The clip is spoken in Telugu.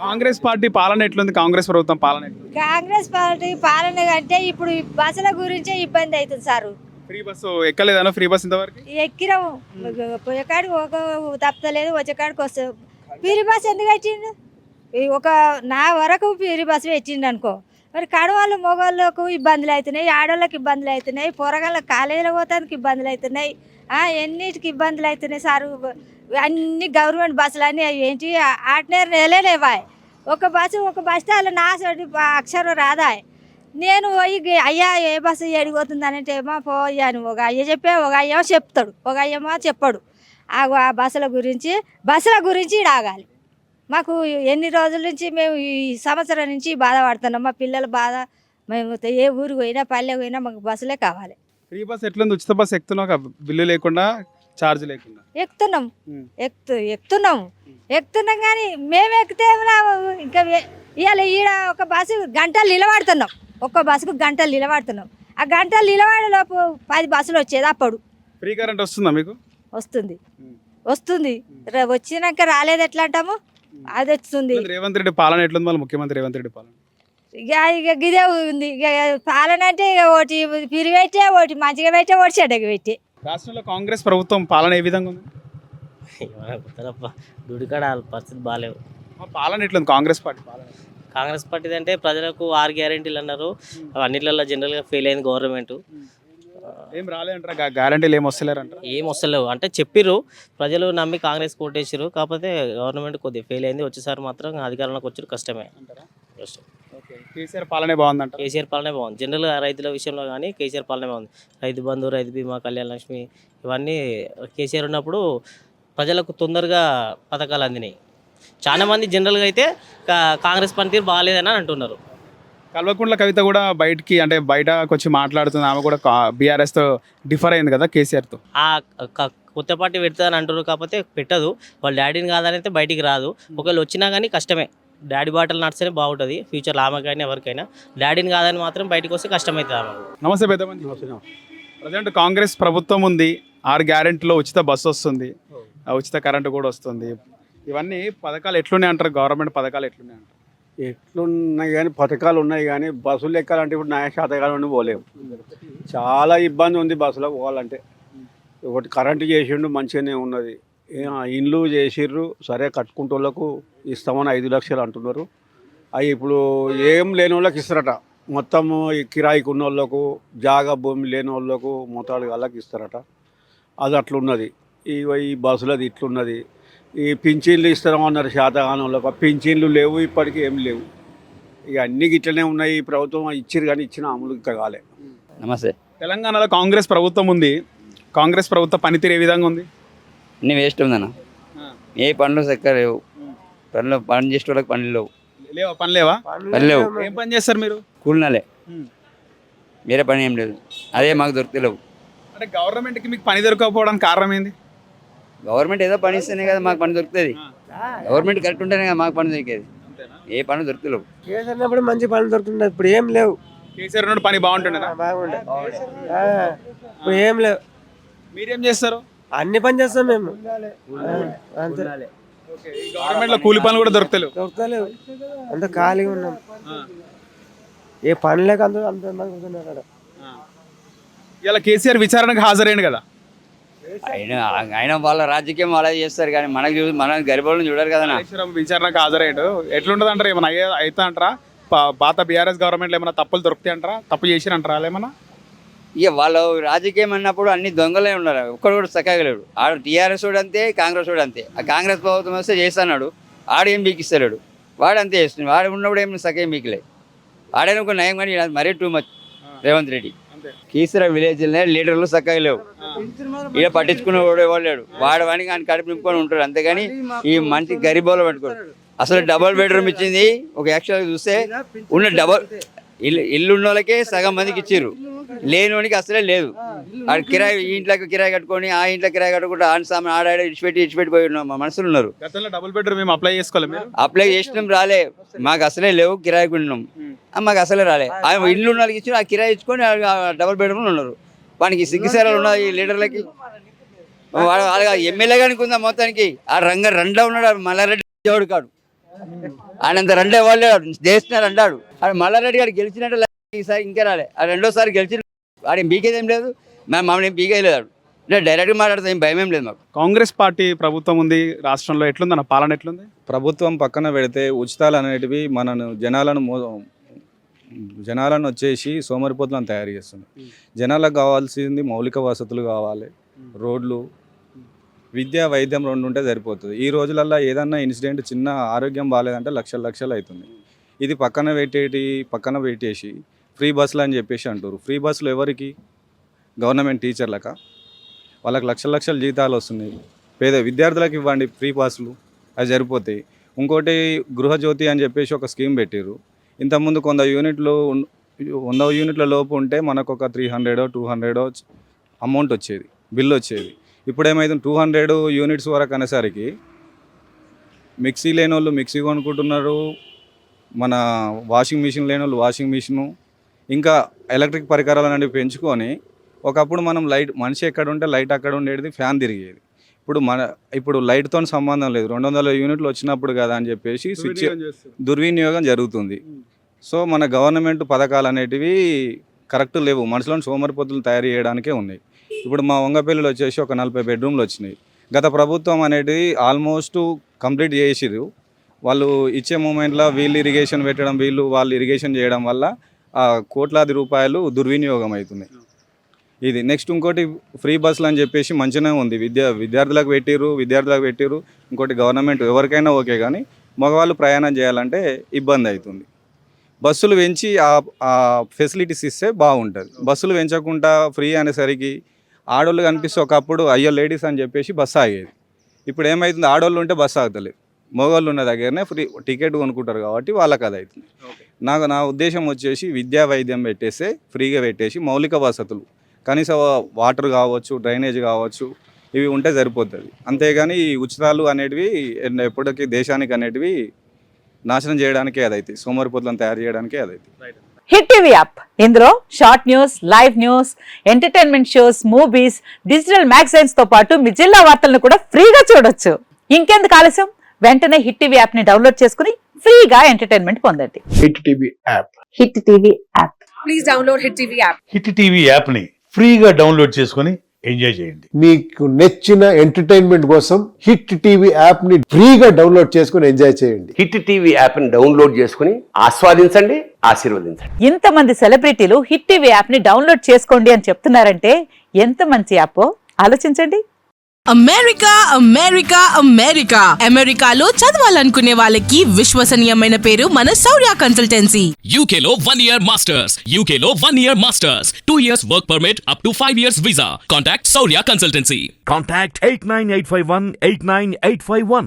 కాంగ్రెస్ పార్టీ పాలన ఎట్లుంది? కాంగ్రెస్ ప్రభుత్వం పాలన ఎట్లుంది? కాంగ్రెస్ పార్టీ పాలన అంటే ఇప్పుడు ఈ బస్సుల గురించే ఇబ్బంది అవుతుంది సారు. ఫ్రీ బస్సు ఎక్కలేదన్నా? ఫ్రీ బస్ ఇంతవరకు ఎక్కినాము పోయేకాడికి ఒక తప్పలేదు, వచ్చేకాడికి వస్తాం. పిరి బస్ ఎందుకు వచ్చిండు? ఒక నా వరకు పిరి బస్సు పెట్టిండు అనుకో. మరి కడవాళ్ళు మగవాళ్ళకు ఇబ్బందులు అవుతున్నాయి, ఆడవాళ్ళకి ఇబ్బందులు అవుతున్నాయి, పొరగాళ్ళకి కాలేజీలో పోతానికి ఇబ్బందులు అవుతున్నాయి, ఎన్నిటికి ఇబ్బందులు అవుతున్నాయి సారు. అన్ని గవర్నమెంట్ బస్సులు అన్నీ ఏంటి ఆటనేరు నెలలేవా? ఒక బస్ స్టాండ్లో నా సోటి అక్షరం రాదా? నేను పోయి అయ్యా ఏ బస్సు ఎడిపోతుంది అంటే ఏమో పోయాను. ఒక అయ్య చెప్పే, ఒక అయ్యేమో చెప్తాడు, ఒక అయ్యేమో చెప్పాడు. ఆ బస్సుల గురించి ఆగాలి. మాకు ఎన్ని రోజుల నుంచి మేము ఈ సంవత్సరం నుంచి బాధపడుతున్నాం. మా పిల్లల బాధ, మేము ఏ ఊరికి పోయినా పల్లె పోయినా మాకు బస్సులే కావాలి. ఫ్రీ బస్ ఎట్లుంది? ఉచిత బస్ ఎక్కుతున్నావు, బిల్లు లేకుండా, ఛార్జ్ లేకుండా ఎక్కుతున్నాం కానీ మేము ఎక్కితే ఇంకా ఇవాళ ఈడ ఒక బస్సు గంటలు నిలబడుతున్నాం, ఒక్క బస్సుకు గంటలు నిలబడుతున్నాం. ఆ గంటలు నిలబడేలోపు 10 బస్సులు వచ్చేది. అప్పుడు ఫ్రీ కరెంట్ వస్తుందా మీకు? వస్తుంది. వచ్చినాక రాలేదు ఎట్లా అంటాము? అది వస్తుంది. రేవంత్ రెడ్డి పాలన ఎట్లుంది? మళ్ళీ ముఖ్యమంత్రి రేవంత్ రెడ్డి పాలన ఇక గిదే ఉంది. ఇక పాలన అంటే ఇక ఒకటి పిరి పెట్టే, ఒకటి మంచిగా పెట్టే, ఒకటి చెడ్డగా పెట్టే. రాష్ట్రంలో కాంగ్రెస్ ప్రభుత్వం పాలన ఏ విధంగా ఉంది? గుడికాడ పరిస్థితి బాగాలేవు. పాలన ఎట్లుంది కాంగ్రెస్ పార్టీ పాలన? కాంగ్రెస్ పార్టీ అంటే ప్రజలకు 6 గ్యారెంటీలు అన్నారు. అన్నిట్లలో జనరల్గా ఫెయిల్ అయింది గవర్నమెంట్. ఏం రాలేదంటారా? గ్యారంటీలు ఏం వస్తలేరంటారా? ఏం వస్తలేవు అంటే చెప్పిర్రు, ప్రజలు నమ్మి కాంగ్రెస్ కోటేసారు. కాకపోతే గవర్నమెంట్ కొద్దిగా ఫెయిల్ అయింది. వచ్చేసారి మాత్రం అధికారంలోకి వచ్చారు కష్టమే. కేసీఆర్ పాలనే బాగుందంట. కేసీఆర్ పాలనే బాగుంది. జనరల్గా రైతుల విషయంలో కానీ కేసీఆర్ పాలనే బాగుంది. రైతు బంధు, రైతు బీమా, కళ్యాణ లక్ష్మి ఇవన్నీ కేసీఆర్ ఉన్నప్పుడు ప్రజలకు తొందరగా పథకాలు అందినాయి. చాలా మంది జనరల్గా అయితే కాంగ్రెస్ పనితీరు బాగాలేదని అంటున్నారు. కల్వకుంట్ల కవిత కూడా బయటకు వచ్చి మాట్లాడుతుంది. ఆమె కూడా బీఆర్ఎస్తో డిఫర్ అయింది కదా కేసీఆర్తో. కొత్త పార్టీ పెడతాదని అంటారు, కాకపోతే పెట్టదు. వాళ్ళ డాడీని కాదని అయితే బయటికి రాదు. ఒకవేళ వచ్చినా కానీ కష్టమే. డాడీ బాటలు నడిస్తేనే బాగుంటుంది ఫ్యూచర్లో ఆమె కానీ ఎవరికైనా. డాడీని కాదని మాత్రం బయటకు వస్తే కష్టమవుతుంది ఆమెకు. నమస్తే పెద్దమంది. ప్రజెంట్ కాంగ్రెస్ ప్రభుత్వం ఉంది. 6 గ్యారెంటీలో ఉచిత బస్సు వస్తుంది, ఉచిత కరెంటు కూడా వస్తుంది. ఇవన్నీ పథకాలు ఎట్లున్నాయి అంటారు? గవర్నమెంట్ పథకాలు ఎట్లున్నాయి అంటారు? ఎట్లున్నాయి కానీ పథకాలు ఉన్నాయి కానీ బస్సులు ఎక్కాలంటే ఇప్పుడు న్యాయ శాతకాలం పోలేము. చాలా ఇబ్బంది ఉంది బస్సులో పోవాలంటే. ఒకటి కరెంటు చేసిండు మంచిగానే ఉన్నది, ఇండ్లు చేసిర్రు సరే, కట్టుకుంటే వాళ్ళకు ఇస్తామని 5 లక్షలు అంటున్నారు. అవి ఇప్పుడు ఏం లేని వాళ్ళకి ఇస్తారట. మొత్తము ఈ కిరాయికి ఉన్న వాళ్ళకు, జాగా భూమి లేని వాళ్ళకు, మొత్తాలు వాళ్ళకి ఇస్తారట. అది అట్లున్నది. ఈ బస్సులది ఇట్లున్నది. ఈ పింఛన్లు ఇస్తామన్నారు శాతగానం వాళ్ళకు, ఆ పింఛన్లు లేవు, ఇప్పటికీ ఏం లేవు. ఇక అన్ని గిట్లనే ఉన్నాయి. ఈ ప్రభుత్వం ఇచ్చిరు కానీ ఇచ్చిన అమలు ఇంకా కాలే. నమస్తే. తెలంగాణలో కాంగ్రెస్ ప్రభుత్వం ఉంది. కాంగ్రెస్ ప్రభుత్వ పనితీరు ఏ విధంగా ఉంది? అన్నీ వేస్ట్ ఉందన్న. ఏ పనులు చక్కగా లేవు. పని చేసే వాళ్ళకి పనులు లేవు. పని లేవా? పని లేవు. ఏం పని చేస్తారు మీరు? కూలినాలే, వేరే పని ఏం లేదు. అదే మాకు దొరుకుతలేవు. అంటే గవర్నమెంట్కి మీకు పని దొరకకపోవడానికి కారణం ఏంది? గవర్నమెంట్ ఏదో పని ఇస్తేనే కదా మాకు పని దొరుకుతుంది. గవర్నమెంట్ కరెక్ట్ ఉంటేనే కదా మాకు పని దొరికేది. ఏ పని దొరుకుతలేవు. కేసీఆర్ మంచి పనులు దొరుకుతున్నాయి, ఇప్పుడు ఏం లేవు. కేసీఆర్ నుండి పని బాగుంటుండే, బాగుండే ఇప్పుడు ఏం లేవు. మీరేం చేస్తారు? అన్ని పని చేస్తాం మేము. గవర్నమెంట్ లో కూలి పనులు కూడా దొరకలేవు. అంత ఖాళీగా ఉన్నాం. ఏ పని లేక అంత. ఇలా కేసీఆర్ విచారణకు హాజరైంది కదా. ఆయన వాళ్ళ రాజకీయం అలా చేస్తారు కానీ మన గరిబోళ్ళని చూడరు కదా. విచారణకు హాజరయ్యాడు. ఎట్లుంటది అంటారా? ఏమైనా అవుతా అంటారా? పాత బీఆర్ఎస్ గవర్నమెంట్ ఏమైనా తప్పులు దొరుకుతాయి అంటారా? తప్పు చేసిన అంటారా ఏమన్నా? ఇక వాళ్ళు రాజకీయం అన్నప్పుడు అన్ని దొంగలే ఉన్నారు. ఒక్కడు కూడా చక్కగలేడు. ఆడు టీఆర్ఎస్ వాడు అంతే, కాంగ్రెస్ వాడు అంతే. ఆ కాంగ్రెస్ ప్రభుత్వం వస్తే చేస్తున్నాడు, ఆడు ఏం బీకిస్తాడు. వాడు అంతే చేస్తున్నాడు. వాడు ఉన్నప్పుడు ఏం సగం బీకిలే. ఆడైనా ఒక నయం కానీ మరీ టూ మచ్ రేవంత్ రెడ్డి. కీసర విలేజ్లోనే లీడర్లు చక్కగా లేవు. ఇక పట్టించుకునే వాడు లేడు. వాడు వాడికి ఆయన కడుపు నింపుకొని ఉంటాడు అంతేగాని ఈ మంచి గరీబోలో పట్టుకోడు. అసలు డబుల్ బెడ్రూమ్ ఇచ్చింది ఒక యాక్చువల్గా చూస్తే ఉన్న ఇల్లు ఉన్న వాళ్ళకే సగం మందికి ఇచ్చిర్రు, లేని వానికి అసలే లేదు. ఆడ కిరాయి, ఈ ఇంట్లోకి కిరాయి కట్టుకొని ఆ ఇంట్లో కిరాయి కట్టుకుంటే ఆడ ఇచ్చిపెట్టిపోయి ఉన్న మనుషులు ఉన్నారు. డబుల్ బెడ్రూమ్ అప్లై చేసుకోవాలి. అప్లై చేసినాం, రాలే. మాకు అసలే లేవు, కిరాయికి ఉన్నాం. మాకు అసలే రాలే. ఆ ఇల్లు ఉన్న వాళ్ళకి ఇచ్చి ఆ కిరాయి ఇచ్చుకొని డబుల్ బెడ్రూమ్ ఉన్నారు. వానికి సిగ్గుసేరాలు ఉన్నాయి ఈ లీడర్లకి. ఎమ్మెల్యే కానీ ఉందా మొత్తానికి. ఆ రండా ఉన్నాడు మల్లారెడ్డి కాడు. ఆయనంత రెండే వాళ్ళు చేస్తున్నారు అంటాడు. ఆడు మల్లారెడ్డి గారు గెలిచినట్టు ఈసారి ఇంకా రాలే, ఆ రెండోసారి గెలిచిన వాడు పీకేదేం లేదు, మమ్మల్ని ఏం పీకేయలేదు. డైరెక్ట్గా మాట్లాడితే ఏం భయం ఏం లేదు మాకు. కాంగ్రెస్ పార్టీ ప్రభుత్వం ఉంది రాష్ట్రంలో, ఎట్లుంది అన్న పాలన ఎట్లుంది? ప్రభుత్వం పక్కన పెడితే ఉచితాలు అనేటివి మనను జనాలను వచ్చేసి సోమరిపోతులను తయారు చేస్తుంది. జనాలకు కావాల్సింది మౌలిక వసతులు కావాలి, రోడ్లు, విద్య, వైద్యం 2 ఉంటే సరిపోతుంది. ఈ రోజులల్లో ఏదన్నా ఇన్సిడెంట్ చిన్న ఆరోగ్యం బాగాలేదంటే లక్షలు అవుతుంది. ఇది పక్కన పెట్టేసి ఫ్రీ బస్సులు అని చెప్పేసి అంటారు. ఫ్రీ బస్సులు ఎవరికి? గవర్నమెంట్ టీచర్లకా? వాళ్ళకి లక్షల జీతాలు వస్తున్నాయి. పేద విద్యార్థులకు ఇవ్వండి ఫ్రీ బస్సులు, అవి సరిపోతాయి. ఇంకోటి గృహజ్యోతి అని చెప్పేసి ఒక స్కీమ్ పెట్టారు. ఇంతకుముందు 100 యూనిట్ల లోపు ఉంటే మనకు ఒక 300 200 అమౌంట్ వచ్చేది, బిల్లు వచ్చేది. ఇప్పుడు ఏమైతుంది, 200 యూనిట్స్ వరకు అనేసరికి మిక్సీ లేని వాళ్ళు మిక్సీ కొనుక్కుంటున్నారు, మన వాషింగ్ మిషన్ లేని వాళ్ళు వాషింగ్ మిషను, ఇంకా ఎలక్ట్రిక్ పరికరాలు అనేవి పెంచుకొని, ఒకప్పుడు మనం మనిషి ఎక్కడ ఉంటే లైట్ అక్కడ ఉండేది, ఫ్యాన్ తిరిగేది. ఇప్పుడు లైట్తో సంబంధం లేదు, 200 యూనిట్లు వచ్చినప్పుడు కదా అని చెప్పేసి స్విచ్ దుర్వినియోగం జరుగుతుంది. సో మన గవర్నమెంట్ పథకాలు అనేటివి కరెక్ట్ లేవు, మనుషులను సోమరిపోతులు తయారు చేయడానికే ఉన్నాయి. ఇప్పుడు మా వంగపల్లిలో వచ్చేసి ఒక 40 బెడ్రూమ్లు వచ్చినాయి. గత ప్రభుత్వం అనేది ఆల్మోస్ట్ కంప్లీట్ చేసిరు. వాళ్ళు ఇచ్చే మూమెంట్లో వీళ్ళు ఇరిగేషన్ పెట్టడం, వాళ్ళు ఇరిగేషన్ చేయడం వల్ల కోట్లాది రూపాయలు దుర్వినియోగం అవుతున్నాయి. ఇది నెక్స్ట్ ఇంకోటి ఫ్రీ బస్సులు అని చెప్పేసి మంచిగానే ఉంది, విద్యార్థులకు పెట్టిరు. ఇంకోటి గవర్నమెంట్ ఎవరికైనా ఓకే, కానీ మగవాళ్ళు ప్రయాణం చేయాలంటే ఇబ్బంది అవుతుంది. బస్సులు పెంచి ఆ ఫెసిలిటీస్ ఇస్తే బాగుంటుంది. బస్సులు పెంచకుండా ఫ్రీ అనేసరికి ఆడోళ్ళు కనిపిస్తే ఒకప్పుడు అయ్యో లేడీస్ అని చెప్పేసి బస్సు ఆగేది. ఇప్పుడు ఏమవుతుంది, ఆడోళ్ళు ఉంటే బస్సు ఆగలేదు, మగవాళ్ళు ఉన్న దగ్గరనే ఫ్రీ టికెట్ కొనుక్కుంటారు కాబట్టి వాళ్ళకి అది అవుతుంది. నా ఉద్దేశం వచ్చేసి విద్యా వైద్యం పెట్టేస్తే ఫ్రీగా పెట్టేసి మౌలిక వసతులు కనీసం వాటర్ కావచ్చు, డ్రైనేజ్ కావచ్చు, ఇవి ఉంటే సరిపోతుంది. అంతేగాని ఈ ఉచితాలు అనేటివి ఎప్పటికీ దేశానికి అనేటివి నాశనం చేయడానికే అదైతే, సోమరిపోతులను తయారు చేయడానికే అదైతే. హిట్ టీవీ యాప్, ఇందులో short news, live news, entertainment shows, movies, digital magazines తో పాటు మీ జిల్లా వార్తలను కూడా ఫ్రీగా చూడొచ్చు. ఇంకెందుకు ఆలస్యం, వెంటనే హిట్ టీవీ యాప్ ని డౌన్లోడ్ చేసుకుని ఫ్రీగా ఎంటర్టైన్మెంట్ పొందండి. Hit TV app, hit TV app, please download hit TV app. Hit TV app ని ఫ్రీగా డౌన్లోడ్ చేసుకొని ఎంజాయ్ చేయండి. మీకు నచ్చిన ఎంటర్టైన్మెంట్ కోసం హిట్ టీవీ యాప్ ని ఫ్రీగా డౌన్లోడ్ చేసుకొని ఎంజాయ్ చేయండి. హిట్ టీవీ యాప్ ని డౌన్లోడ్ చేసుకుని ఆస్వాదించండి, ఆశీర్వదించండి. ఇంతమంది సెలబ్రిటీలు హిట్ టీవీ యాప్ ని డౌన్లోడ్ చేసుకోండి అని చెప్తున్నారంటే ఎంత మంచి యాప్ ఆలోచించండి. అమెరికా అమెరికా అమెరికా అమెరికాలో చదవాలనుకునే వాళ్ళకి విశ్వసనీయమైన పేరు మన శౌర్య కన్సల్టెన్సీ. UK లో 1 year masters, UK లో 1 year masters, 2 years work permit up to 5 years visa. Contact Saurya Consultancy. Contact 89851 89851.